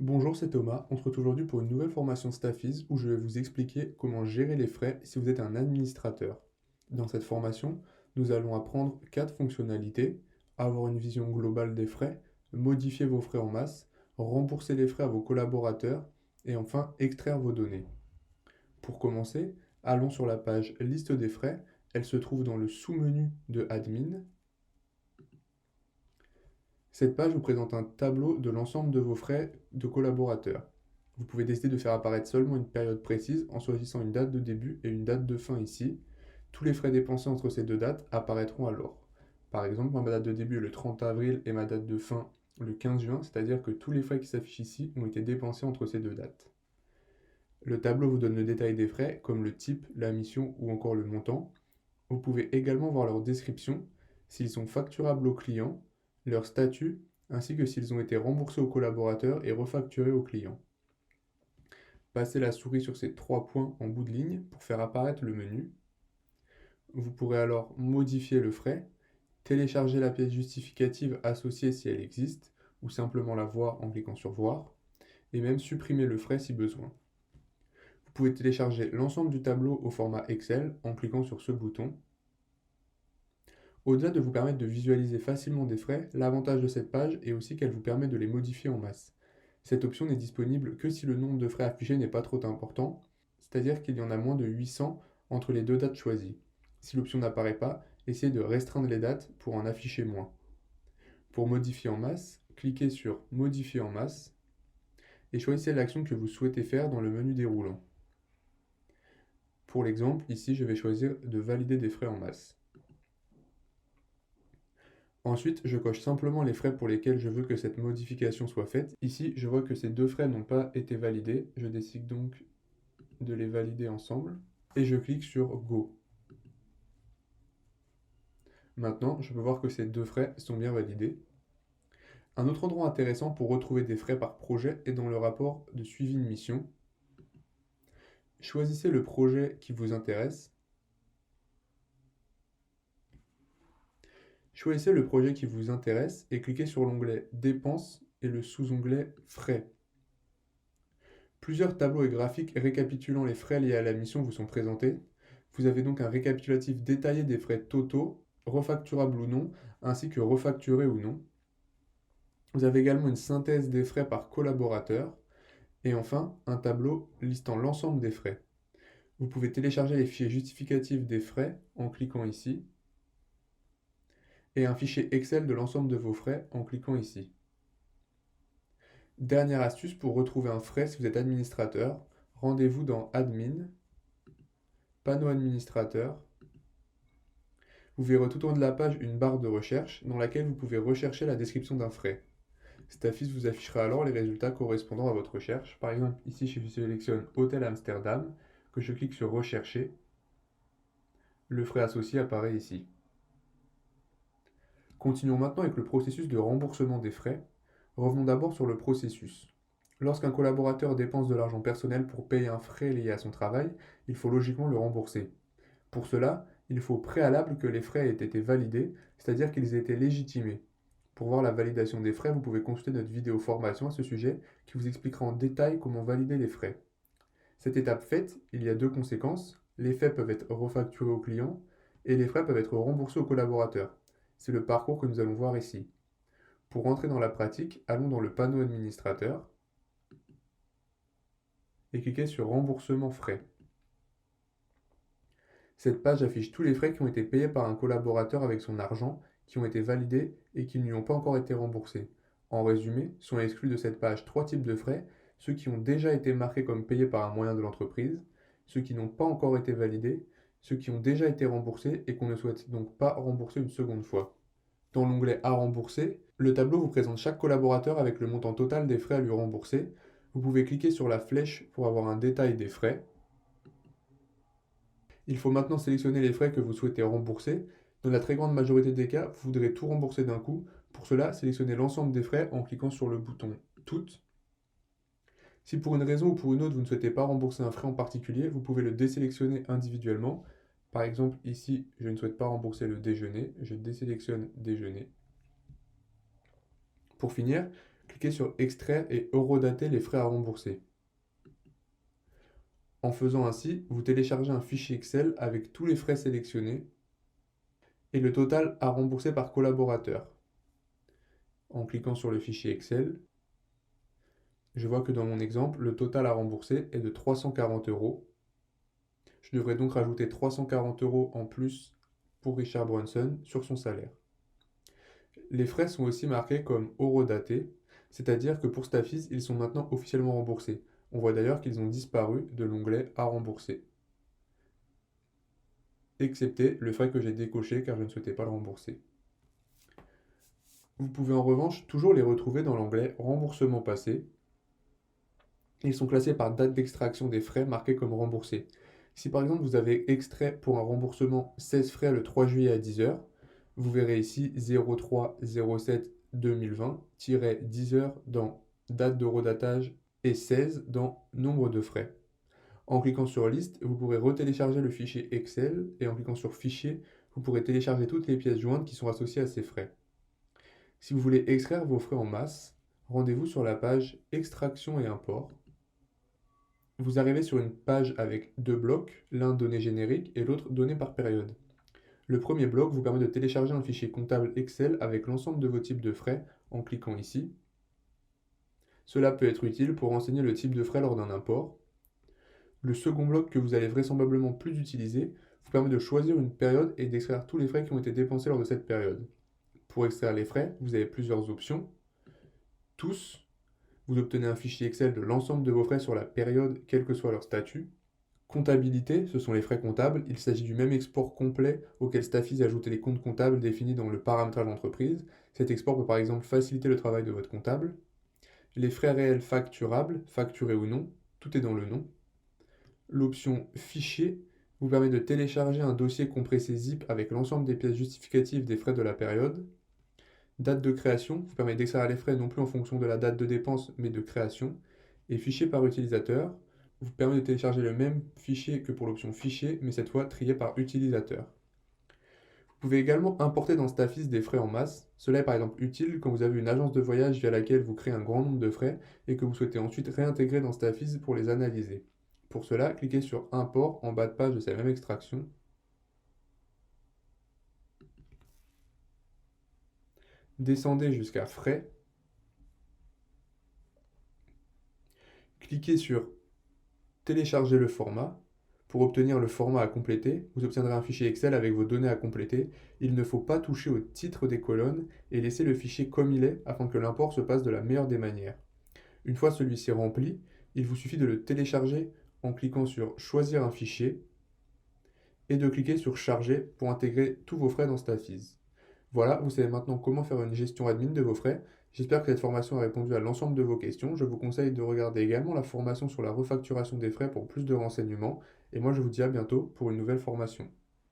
Bonjour, c'est Thomas. On se retrouve aujourd'hui pour une nouvelle formation Staffies où je vais vous expliquer comment gérer les frais si vous êtes un administrateur. Dans cette formation, nous allons apprendre 4 fonctionnalités: avoir une vision globale des frais, modifier vos frais en masse, rembourser les frais à vos collaborateurs et enfin extraire vos données. Pour commencer, allons sur la page Liste des frais. Elle se trouve dans le sous-menu de Admin. Cette page vous présente un tableau de l'ensemble de vos frais de collaborateurs. Vous pouvez décider de faire apparaître seulement une période précise en choisissant une date de début et une date de fin ici. Tous les frais dépensés entre ces deux dates apparaîtront alors. Par exemple, ma date de début est le 30 avril et ma date de fin le 15 juin, c'est-à-dire que tous les frais qui s'affichent ici ont été dépensés entre ces deux dates. Le tableau vous donne le détail des frais, comme le type, la mission ou encore le montant. Vous pouvez également voir leur description, s'ils sont facturables au client, leur statut, ainsi que s'ils ont été remboursés aux collaborateurs et refacturés au client. Passez la souris sur ces 3 points en bout de ligne pour faire apparaître le menu. Vous pourrez alors modifier le frais, télécharger la pièce justificative associée si elle existe, ou simplement la voir en cliquant sur Voir, et même supprimer le frais si besoin. Vous pouvez télécharger l'ensemble du tableau au format Excel en cliquant sur ce bouton. Au-delà de vous permettre de visualiser facilement des frais, l'avantage de cette page est aussi qu'elle vous permet de les modifier en masse. Cette option n'est disponible que si le nombre de frais affichés n'est pas trop important, c'est-à-dire qu'il y en a moins de 800 entre les deux dates choisies. Si l'option n'apparaît pas, essayez de restreindre les dates pour en afficher moins. Pour modifier en masse, cliquez sur Modifier en masse et choisissez l'action que vous souhaitez faire dans le menu déroulant. Pour l'exemple, ici je vais choisir de valider des frais en masse. Ensuite, je coche simplement les frais pour lesquels je veux que cette modification soit faite. Ici, je vois que ces deux frais n'ont pas été validés. Je décide donc de les valider ensemble et je clique sur Go. Maintenant, je peux voir que ces deux frais sont bien validés. Un autre endroit intéressant pour retrouver des frais par projet est dans le rapport de suivi de mission. Choisissez le projet qui vous intéresse. Choisissez le projet qui vous intéresse et cliquez sur l'onglet Dépenses et le sous-onglet Frais. Plusieurs tableaux et graphiques récapitulant les frais liés à la mission vous sont présentés. Vous avez donc un récapitulatif détaillé des frais totaux, refacturables ou non, ainsi que refacturés ou non. Vous avez également une synthèse des frais par collaborateur. Et enfin, un tableau listant l'ensemble des frais. Vous pouvez télécharger les fichiers justificatifs des frais en cliquant ici, et un fichier Excel de l'ensemble de vos frais en cliquant ici. Dernière astuce pour retrouver un frais si vous êtes administrateur, rendez-vous dans Admin, Panneau administrateur. Vous verrez tout en haut de la page une barre de recherche dans laquelle vous pouvez rechercher la description d'un frais. Staffies vous affichera alors les résultats correspondant à votre recherche. Par exemple, ici je sélectionne Hôtel Amsterdam, que je clique sur Rechercher. Le frais associé apparaît ici. Continuons maintenant avec le processus de remboursement des frais. Revenons d'abord sur le processus. Lorsqu'un collaborateur dépense de l'argent personnel pour payer un frais lié à son travail, il faut logiquement le rembourser. Pour cela, il faut au préalable que les frais aient été validés, c'est-à-dire qu'ils aient été légitimés. Pour voir la validation des frais, vous pouvez consulter notre vidéo formation à ce sujet qui vous expliquera en détail comment valider les frais. Cette étape faite, il y a deux conséquences. Les frais peuvent être refacturés au client et les frais peuvent être remboursés au collaborateur. C'est le parcours que nous allons voir ici. Pour entrer dans la pratique, allons dans le panneau administrateur et cliquez sur Remboursement frais. Cette page affiche tous les frais qui ont été payés par un collaborateur avec son argent, qui ont été validés et qui ne lui ont pas encore été remboursés. En résumé, sont exclus de cette page trois types de frais: ceux qui ont déjà été marqués comme payés par un moyen de l'entreprise, ceux qui n'ont pas encore été validés, ceux qui ont déjà été remboursés et qu'on ne souhaite donc pas rembourser une seconde fois. Dans l'onglet À rembourser, le tableau vous présente chaque collaborateur avec le montant total des frais à lui rembourser. Vous pouvez cliquer sur la flèche pour avoir un détail des frais. Il faut maintenant sélectionner les frais que vous souhaitez rembourser. Dans la très grande majorité des cas, vous voudrez tout rembourser d'un coup. Pour cela, sélectionnez l'ensemble des frais en cliquant sur le bouton Toutes. Si pour une raison ou pour une autre, vous ne souhaitez pas rembourser un frais en particulier, vous pouvez le désélectionner individuellement. Par exemple, ici, je ne souhaite pas rembourser le déjeuner. Je désélectionne Déjeuner. Pour finir, Cliquez sur Extraire et horodater les frais à rembourser. En faisant ainsi, vous téléchargez un fichier Excel avec tous les frais sélectionnés et le total à rembourser par collaborateur. En cliquant sur le fichier Excel, je vois que dans mon exemple, le total à rembourser est de 340 euros. Je devrais donc rajouter 340 euros en plus pour Richard Brunson sur son salaire. Les frais sont aussi marqués comme horodatés, c'est-à-dire que pour Staffies, ils sont maintenant officiellement remboursés. On voit d'ailleurs qu'ils ont disparu de l'onglet à rembourser, excepté le frais que j'ai décoché car je ne souhaitais pas le rembourser. Vous pouvez en revanche toujours les retrouver dans l'onglet remboursement passé. Ils sont classés par date d'extraction des frais marqués comme remboursés. Si par exemple vous avez extrait pour un remboursement 16 frais le 3 juillet à 10h, vous verrez ici 03-07-2020-10h dans date de redatage et 16 dans nombre de frais. En cliquant sur liste, vous pourrez retélécharger le fichier Excel et en cliquant sur fichier, vous pourrez télécharger toutes les pièces jointes qui sont associées à ces frais. Si vous voulez extraire vos frais en masse, rendez-vous sur la page extraction et import. Vous arrivez sur une page avec deux blocs, l'un données génériques et l'autre données par période. Le premier bloc vous permet de télécharger un fichier comptable Excel avec l'ensemble de vos types de frais en cliquant ici. Cela peut être utile pour renseigner le type de frais lors d'un import. Le second bloc que vous allez vraisemblablement plus utiliser vous permet de choisir une période et d'extraire tous les frais qui ont été dépensés lors de cette période. Pour extraire les frais, vous avez plusieurs options. Tous, vous obtenez un fichier Excel de l'ensemble de vos frais sur la période, quel que soit leur statut. Comptabilité, ce sont les frais comptables. Il s'agit du même export complet auquel Staffies a ajouté les comptes comptables définis dans le paramétrage d'entreprise. Cet export peut par exemple faciliter le travail de votre comptable. Les frais réels facturables, facturés ou non, tout est dans le nom. L'option Fichier vous permet de télécharger un dossier compressé zip avec l'ensemble des pièces justificatives des frais de la période. Date de création vous permet d'extraire les frais non plus en fonction de la date de dépense mais de création. Et Fichier par utilisateur vous permet de télécharger le même fichier que pour l'option Fichier mais cette fois trié par utilisateur. Vous pouvez également importer dans Staffies des frais en masse. Cela est par exemple utile quand vous avez une agence de voyage via laquelle vous créez un grand nombre de frais et que vous souhaitez ensuite réintégrer dans Staffies pour les analyser. Pour cela, cliquez sur Import en bas de page de cette même extraction. Descendez jusqu'à Frais. Cliquez sur Télécharger le format. Pour obtenir le format à compléter, vous obtiendrez un fichier Excel avec vos données à compléter. Il ne faut pas toucher au titre des colonnes et laisser le fichier comme il est afin que l'import se passe de la meilleure des manières. Une fois celui-ci rempli, il vous suffit de le télécharger en cliquant sur Choisir un fichier et de cliquer sur Charger pour intégrer tous vos frais dans Staffies. Voilà, vous savez maintenant comment faire une gestion admin de vos frais. J'espère que cette formation a répondu à l'ensemble de vos questions. Je vous conseille de regarder également la formation sur la refacturation des frais pour plus de renseignements. Et moi, je vous dis à bientôt pour une nouvelle formation.